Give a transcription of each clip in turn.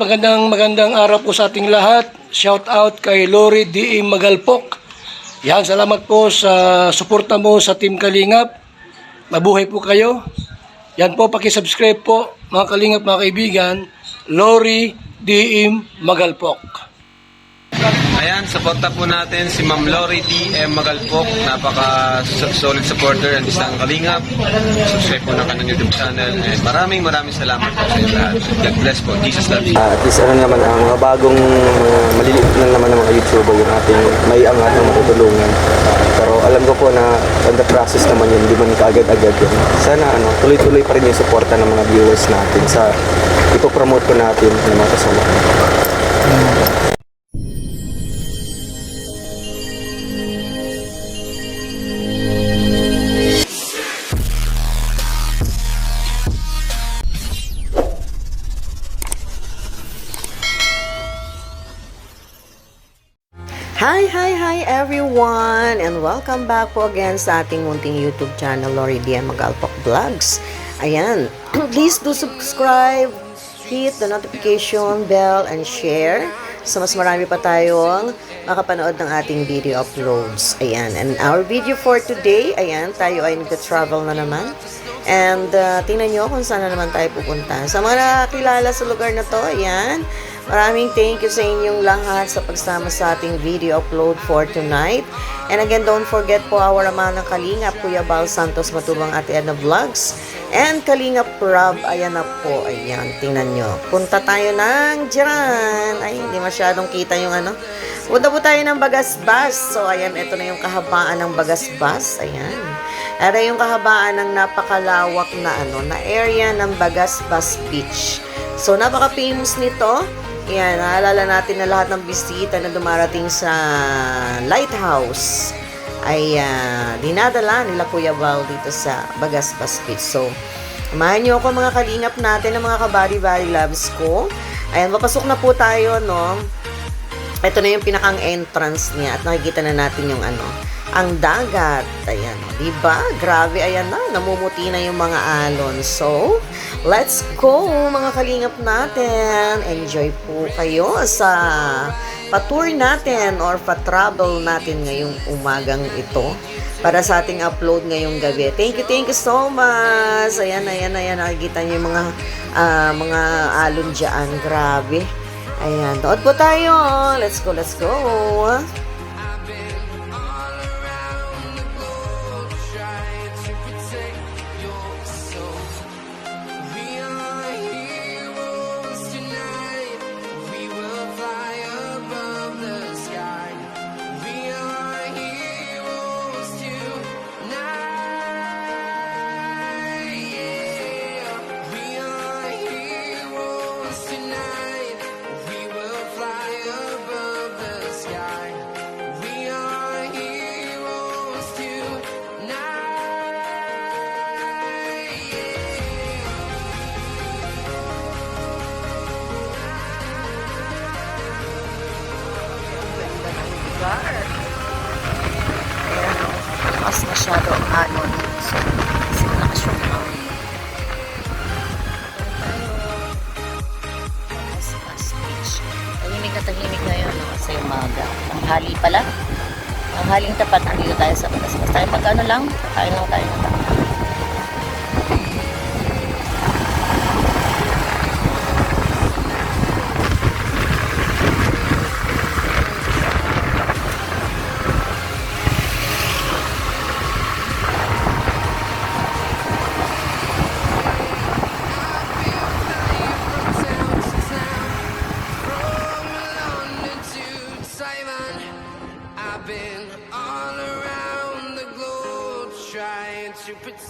magandang araw po sa ating lahat. Shout out kay Lori D. Magalpok. Yan, salamat po sa suporta mo sa Team Kalingap. Mabuhay po kayo. Yan po, pakisubscribe po mga Kalingap, mga kaibigan. Lori D. Magalpok. Ayan, supporta po natin si Ma'am Lori D. Magalpok. Napaka-solid supporter ng isang Kalingap. Subscribe po na kanyang YouTube channel. And maraming salamat po sa inyo lahat. God bless po. Jesus love you. At least ano naman, ang mga bagong maliliit lang naman ng mga YouTuber yung ating may angat na matutulungan. Pero alam ko po na on the process naman yun, hindi man kaagad-agad yun. Sana tuloy-tuloy pa rin yung suporta ng mga viewers natin sa ipopromote ko natin ng mga kasama. Hi everyone, and welcome back po again sa ating munting YouTube channel, Lori D. Magalpok Vlogs. Ayan, please do subscribe, hit the notification bell, and share so mas marami pa tayong makapanood ng ating video uploads. Ayan, and our video for today, ayan, tayo ay nag-travel na naman. And tingnan nyo kung saan na naman tayo pupunta. Sa mga nakakilala sa lugar na to, ayan, maraming thank you sa inyong lahat sa pagsama sa ating video upload for tonight. And again, don't forget po our ama ng Kalingap, Kuya Bal Santos Matubang, Ate Edna Vlogs, and Kalingap Rob. Ayan na po, ayan, tingnan nyo. Punta tayo ng Jiran. Ay, hindi masyadong kita yung ano. Punta po tayo ng Bagasbas. So, ayan, ito na yung kahabaan ng Bagasbas. Ayan. Ito yung kahabaan ng napakalawak na na area ng Bagasbas Beach. So, napaka-famous nito. Yan, naalala natin na lahat ng bisita na dumarating sa lighthouse ay dinadala nila Kuya Val dito sa Bagasbas Beach. So, samahan nyo ako mga Kalingap natin, ng mga kabari-bari loves ko. Ayan, papasok na po tayo, no? Ito na yung pinakang entrance niya at nakikita na natin yung ang dagat. Ayan, diba? Grabe, ayan na. Namumuti na yung mga alon. So, let's go mga Kalingap natin. Enjoy po kayo sa pa-tour natin or pa-travel natin ngayong umagang ito para sa ating upload ngayong gabi. Thank you so much. Ayan. Nakikita niyo yung mga alon dyan. Grabe. Ayan. Doon po tayo. Let's go. Ayan, mas masyado ang alon. So, kasi nakashoot na. Tahimik na yun, kasi umaga. Ang hali pala. Ang haling tapat, nandito tayo sa Bagasbas. Tayo pag lang, kain lang tayo ng tapat. I've been all around the globe trying to protect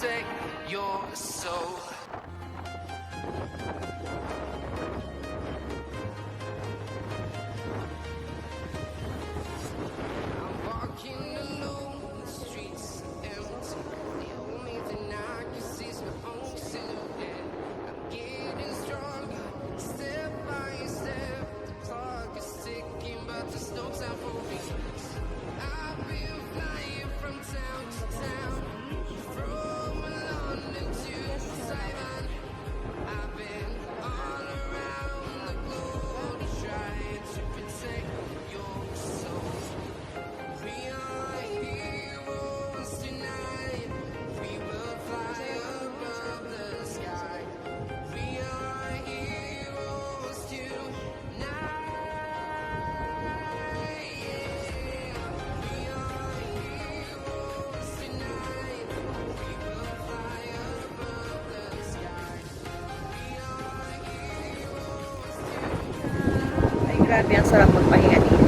Grabe, ang sarap magpahinga dito.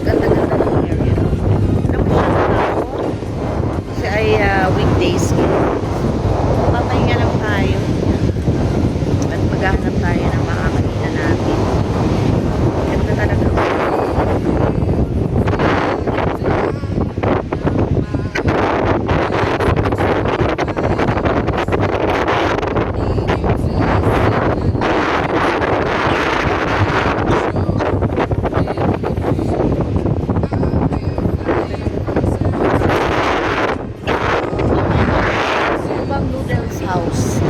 Ganda-ganda ng area. Namasyal na ako. Kasi ay weekdays. Papahinga lang tayo. At maghahanap tayo ng makakakita natin. Ganda talaga. Bang Noodles House.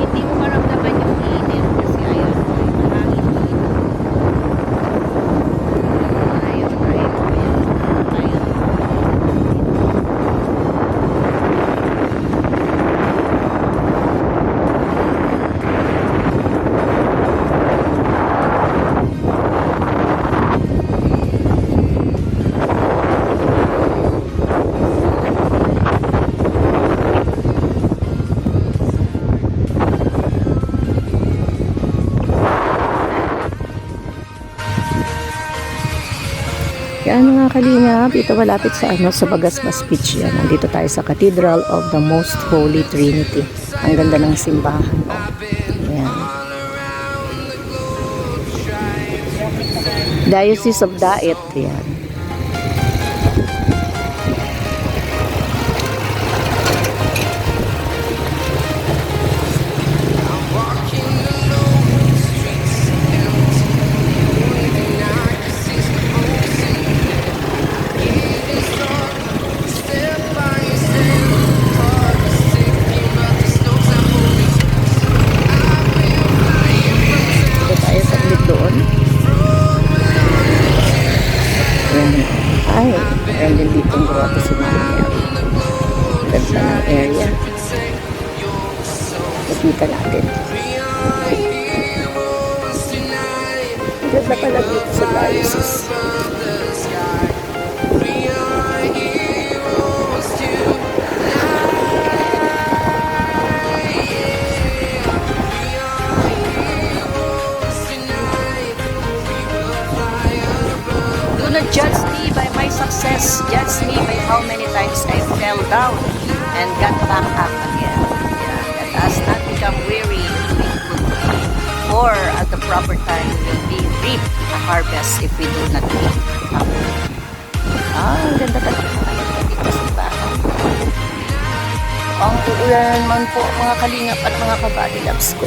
Hindi mo maramdaman yung init kasi ayun, mahangin dito. Ayun. Yan mga kalingap, ito malapit sa sa Bagasbas Beach yan. Nandito tayo sa Cathedral of the Most Holy Trinity. Ang ganda ng simbahan. Yan. Diocese of Daet. Yan. Dito tayo sa ulit doon. Yan. Ay, meron din dito ang grotto si Mama Mary. Ganda ng area. Nakita natin. Ganda pala dito sa diocese. Do not judge me by my success. Judge me by how many times I fell down and got back up again. Yeah, let us not become weary in doing good. For at the proper time will be reap a harvest if we do not give up. Ang ganda talaga dito sa bahay. Ang uulan man po mga kalingap at mga kabady loves ko.